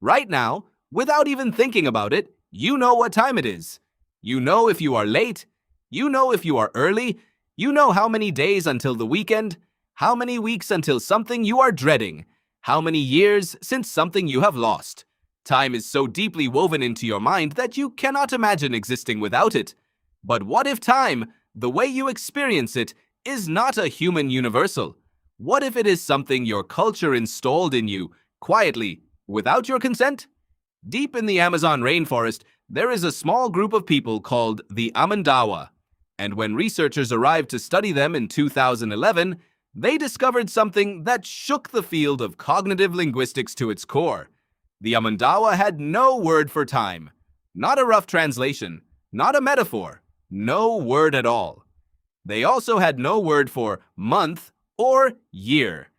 Right now, without even thinking about it, you know what time it is. You know if you are late. You know if you are early. You know how many days until the weekend, how many weeks until something you are dreading, how many years since something you have lost. Time is so deeply woven into your mind that you cannot imagine existing without it. But what if time, the way you experience it, is not a human universal? What if it is something your culture installed in you, quietly, without your consent? Deep in the Amazon rainforest, there is a small group of people called the Amandawa. And when researchers arrived to study them in 2011, they discovered something that shook the field of cognitive linguistics to its core. The Amandawa had no word for time, not a rough translation, not a metaphor, no word at all. They also had no word for month or year.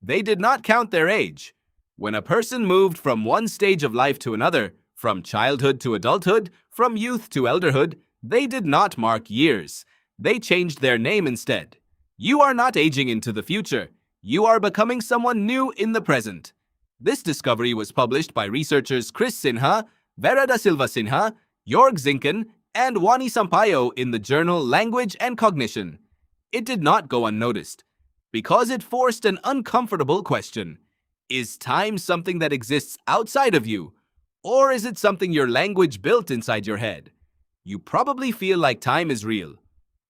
They did not count their age. When a person moved from one stage of life to another, from childhood to adulthood, from youth to elderhood, they did not mark years. They changed their name instead. You are not aging into the future. You are becoming someone new in the present. This discovery was published by researchers Chris Sinha, Vera da Silva Sinha, Jorg Zinken, and Wani Sampaio in the journal Language and Cognition. It did not go unnoticed, because it forced an uncomfortable question. Is time something that exists outside of you, or is it something your language built inside your head? You probably feel like time is real.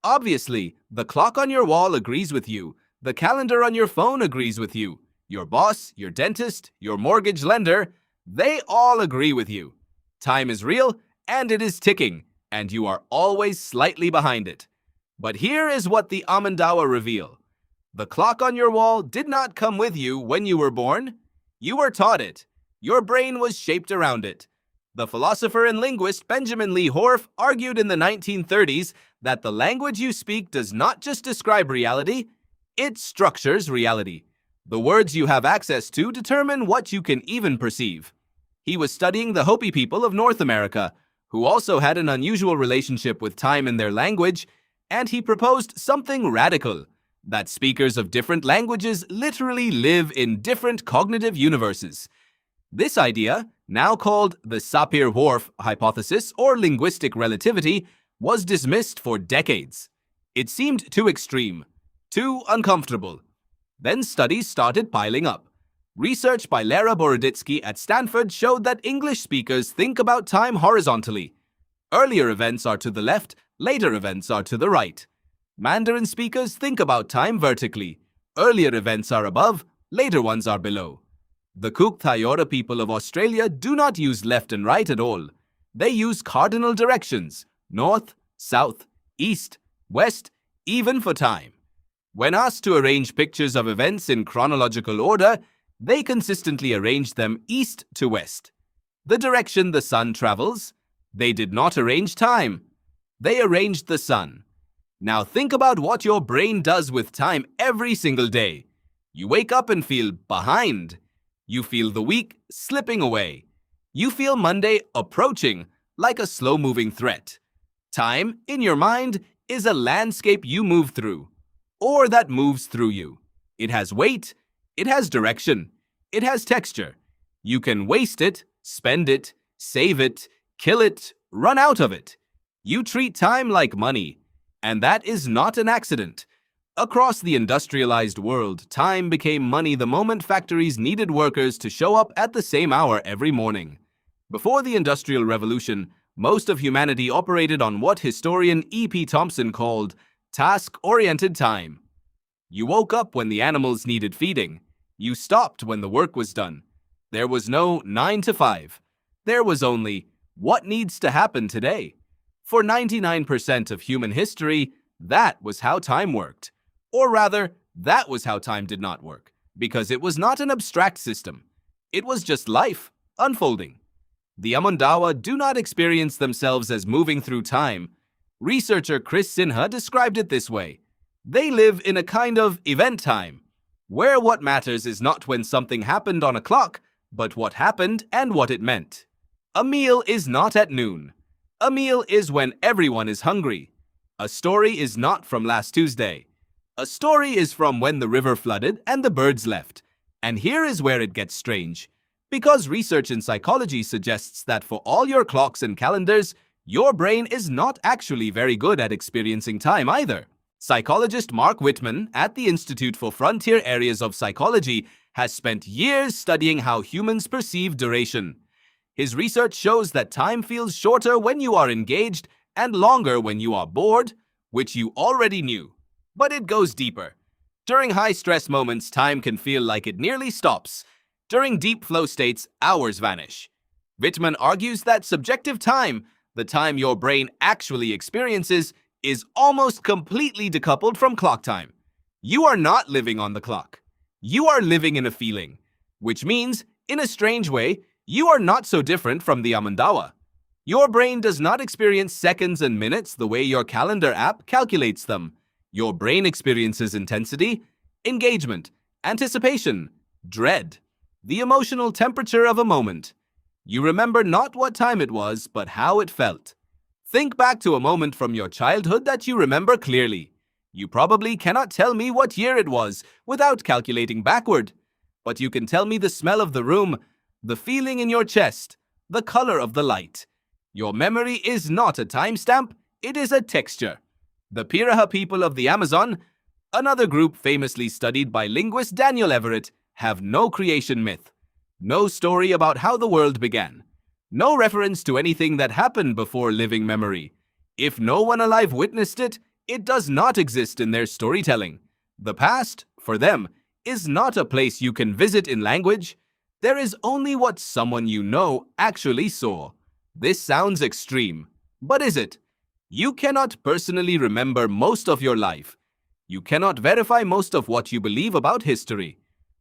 Obviously, the clock on your wall agrees with you, the calendar on your phone agrees with you, your boss, your dentist, your mortgage lender, they all agree with you. Time is real, and it is ticking, and you are always slightly behind it. But here is what the Amandawa reveal. The clock on your wall did not come with you when you were born. You were taught it. Your brain was shaped around it. The philosopher and linguist Benjamin Lee Horff argued in the 1930s that the language you speak does not just describe reality, it structures reality. The words you have access to determine what you can even perceive. He was studying the Hopi people of North America, who also had an unusual relationship with time in their language, and he proposed something radical, that speakers of different languages literally live in different cognitive universes. This idea, now called the Sapir-Whorf hypothesis or linguistic relativity, was dismissed for decades. It seemed too extreme, too uncomfortable. Then studies started piling up. Research by Lara Boroditsky at Stanford showed that English speakers think about time horizontally. Earlier events are to the left, later events are to the right. Mandarin speakers think about time vertically. Earlier events are above, later ones are below. The Quirkl Tayora people of Australia do not use left and right at all. They use cardinal directions, north, south, east, west, even for time. When asked to arrange pictures of events in chronological order, they consistently arrange them east to west. The direction the sun travels, they did not arrange time. They arranged the sun. Now think about what your brain does with time every single day. You wake up and feel behind. You feel the week slipping away. You feel Monday approaching like a slow-moving threat. Time, in your mind, is a landscape you move through, or that moves through you. It has weight, it has direction, it has texture. You can waste it, spend it, save it, kill it, run out of it. You treat time like money, and that is not an accident. Across the industrialized world, time became money the moment factories needed workers to show up at the same hour every morning. Before the Industrial Revolution, most of humanity operated on what historian E.P. Thompson called task-oriented time. You woke up when the animals needed feeding. You stopped when the work was done. There was no 9 to 5. There was only, what needs to happen today? For 99% of human history, that was how time worked. Or rather, that was how time did not work, because it was not an abstract system. It was just life, unfolding. The Amandawa do not experience themselves as moving through time. Researcher Chris Sinha described it this way. They live in a kind of event time, where what matters is not when something happened on a clock, but what happened and what it meant. A meal is not at noon. A meal is when everyone is hungry. A story is not from last Tuesday. A story is from when the river flooded and the birds left. And here is where it gets strange. Because research in psychology suggests that for all your clocks and calendars, your brain is not actually very good at experiencing time either. Psychologist Mark Whitman at the Institute for Frontier Areas of Psychology has spent years studying how humans perceive duration. His research shows that time feels shorter when you are engaged and longer when you are bored, which you already knew. But it goes deeper. During high-stress moments, time can feel like it nearly stops. During deep flow states, hours vanish. Whitman argues that subjective time, the time your brain actually experiences, is almost completely decoupled from clock time. You are not living on the clock. You are living in a feeling, which means, in a strange way, you are not so different from the Amandawa. Your brain does not experience seconds and minutes the way your calendar app calculates them. Your brain experiences intensity, engagement, anticipation, dread, the emotional temperature of a moment. You remember not what time it was, but how it felt. Think back to a moment from your childhood that you remember clearly. You probably cannot tell me what year it was without calculating backward, but you can tell me the smell of the room, the feeling in your chest, the color of the light. Your memory is not a timestamp, it is a texture. The Piraha people of the Amazon, another group famously studied by linguist Daniel Everett, have no creation myth, no story about how the world began, no reference to anything that happened before living memory. If no one alive witnessed it, it does not exist in their storytelling. The past, for them, is not a place you can visit in language. There is only what someone you know actually saw. This sounds extreme, but is it? You cannot personally remember most of your life. You cannot verify most of what you believe about history.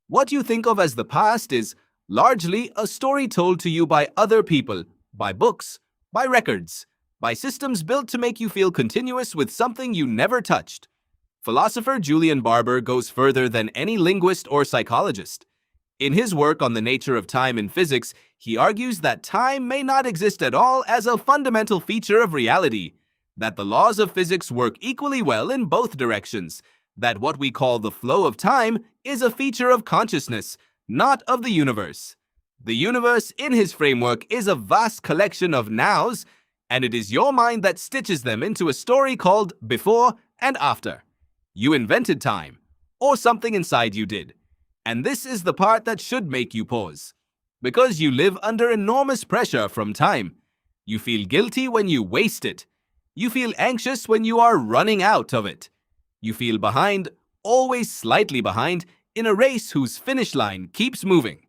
What you think of as the past is largely a story told to you by other people, by books, by records, by systems built to make you feel continuous with something you never touched. Philosopher Julian Barber goes further than any linguist or psychologist. In his work on the nature of time in physics, he argues that time may not exist at all as a fundamental feature of reality, that the laws of physics work equally well in both directions, that what we call the flow of time is a feature of consciousness, not of the universe. The universe, in his framework, is a vast collection of nows, and it is your mind that stitches them into a story called before and after. You invented time, or something inside you did. And this is the part that should make you pause. Because you live under enormous pressure from time. You feel guilty when you waste it. You feel anxious when you are running out of it. You feel behind, always slightly behind, in a race whose finish line keeps moving.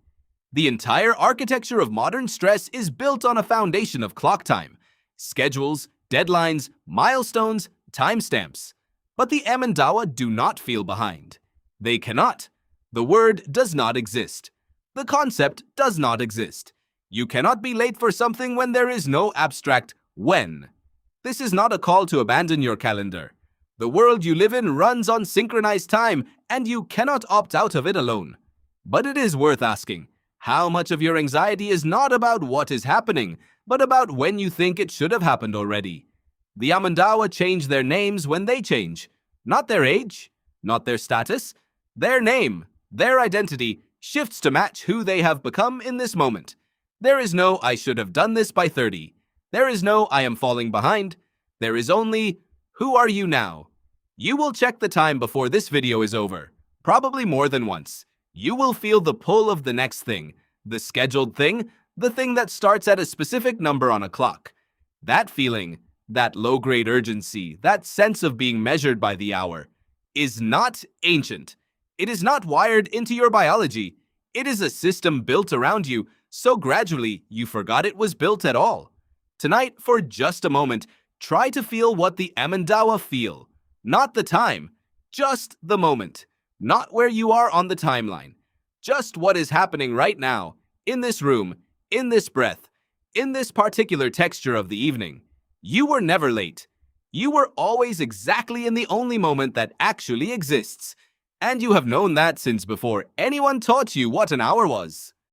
The entire architecture of modern stress is built on a foundation of clock time, schedules, deadlines, milestones, timestamps. But the Amandawa do not feel behind. They cannot. The word does not exist. The concept does not exist. You cannot be late for something when there is no abstract when. This is not a call to abandon your calendar. The world you live in runs on synchronized time, and you cannot opt out of it alone. But it is worth asking, how much of your anxiety is not about what is happening, but about when you think it should have happened already? The Amandawa change their names when they change. Not their age, not their status. Their name, their identity, shifts to match who they have become in this moment. There is no I should have done this by 30. There is no I am falling behind. There is only who are you now? You will check the time before this video is over, probably more than once. You will feel the pull of the next thing, the scheduled thing, the thing that starts at a specific number on a clock. That feeling, that low-grade urgency, that sense of being measured by the hour, is not ancient. It is not wired into your biology. It is a system built around you, so gradually you forgot it was built at all. Tonight, for just a moment, try to feel what the Amandawa feel. Not the time, just the moment. Not where you are on the timeline. Just what is happening right now, in this room, in this breath, in this particular texture of the evening. You were never late. You were always exactly in the only moment that actually exists. And you have known that since before anyone taught you what an hour was.